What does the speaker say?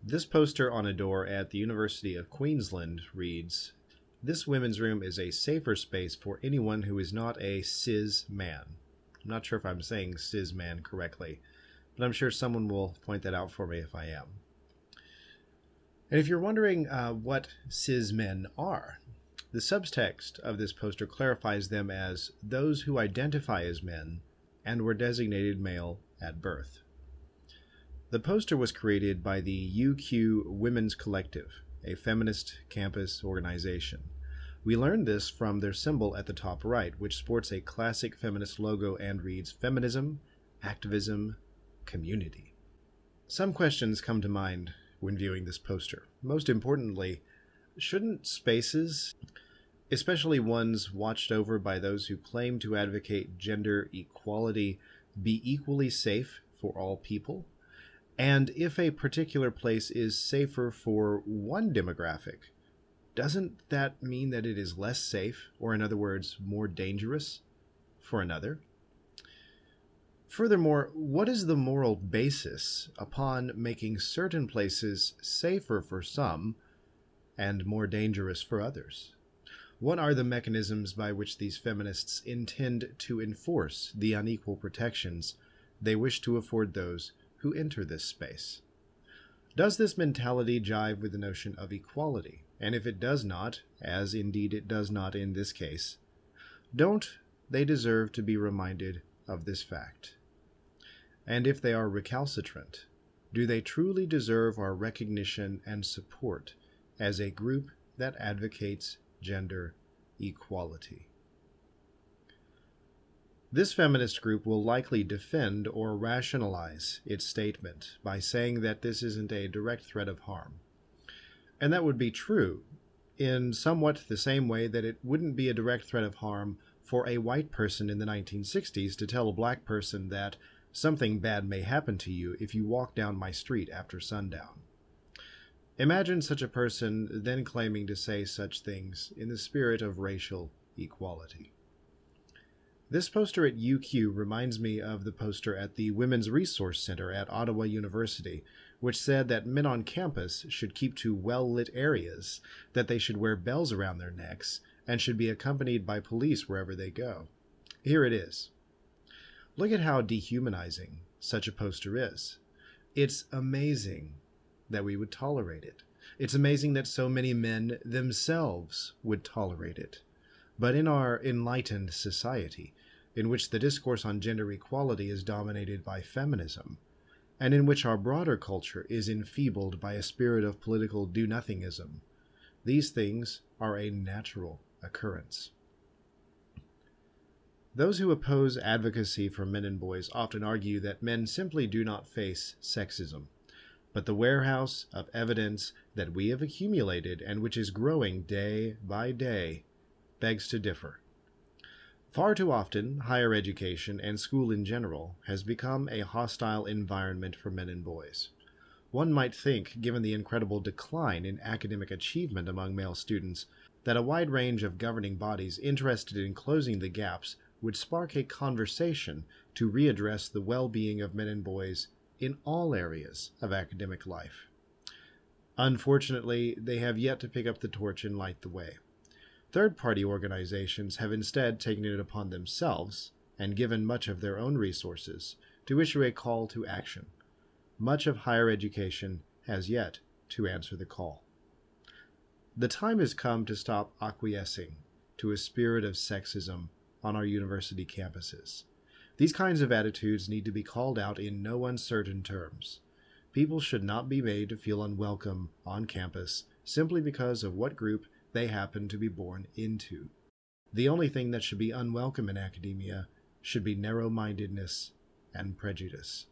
This poster on a door at the University of Queensland reads, "This women's room is a safer space for anyone who is not a cis man." I'm not sure if I'm saying cis man correctly, but I'm sure someone will point that out for me if I am. And if you're wondering what cis men are, the subtext of this poster clarifies them as those who identify as men and were designated male at birth. The poster was created by the UQ Women's Collective, a feminist campus organization. We learned this from their symbol at the top right, which sports a classic feminist logo and reads Feminism, Activism, Community. Some questions come to mind when viewing this poster. Most importantly, shouldn't spaces, especially ones watched over by those who claim to advocate gender equality, be equally safe for all people? And if a particular place is safer for one demographic, doesn't that mean that it is less safe, or in other words, more dangerous, for another? Furthermore, what is the moral basis upon making certain places safer for some and more dangerous for others? What are the mechanisms by which these feminists intend to enforce the unequal protections they wish to afford those who enter this space? Does this mentality jive with the notion of equality? And if it does not, as indeed it does not in this case, don't they deserve to be reminded of this fact? And if they are recalcitrant, do they truly deserve our recognition and support as a group that advocates gender equality? This feminist group will likely defend or rationalize its statement by saying that this isn't a direct threat of harm. And that would be true in somewhat the same way that it wouldn't be a direct threat of harm for a white person in the 1960s to tell a black person that something bad may happen to you if you walk down my street after sundown. Imagine such a person then claiming to say such things in the spirit of racial equality. This poster at UQ reminds me of the poster at the Women's Resource Center at Ottawa University, which said that men on campus should keep to well-lit areas, that they should wear bells around their necks, and should be accompanied by police wherever they go. Here it is. Look at how dehumanizing such a poster is. It's amazing that we would tolerate it. It's amazing that so many men themselves would tolerate it. But in our enlightened society, in which the discourse on gender equality is dominated by feminism, and in which our broader culture is enfeebled by a spirit of political do-nothingism, these things are a natural occurrence. Those who oppose advocacy for men and boys often argue that men simply do not face sexism, but the warehouse of evidence that we have accumulated and which is growing day by day begs to differ. Far too often, higher education and school in general has become a hostile environment for men and boys. One might think, given the incredible decline in academic achievement among male students, that a wide range of governing bodies interested in closing the gaps would spark a conversation to readdress the well-being of men and boys in all areas of academic life. Unfortunately, they have yet to pick up the torch and light the way. Third-party organizations have instead taken it upon themselves, and given much of their own resources, to issue a call to action. Much of higher education has yet to answer the call. The time has come to stop acquiescing to a spirit of sexism on our university campuses. These kinds of attitudes need to be called out in no uncertain terms. People should not be made to feel unwelcome on campus simply because of what group they happen to be born into. The only thing that should be unwelcome in academia should be narrow-mindedness and prejudice.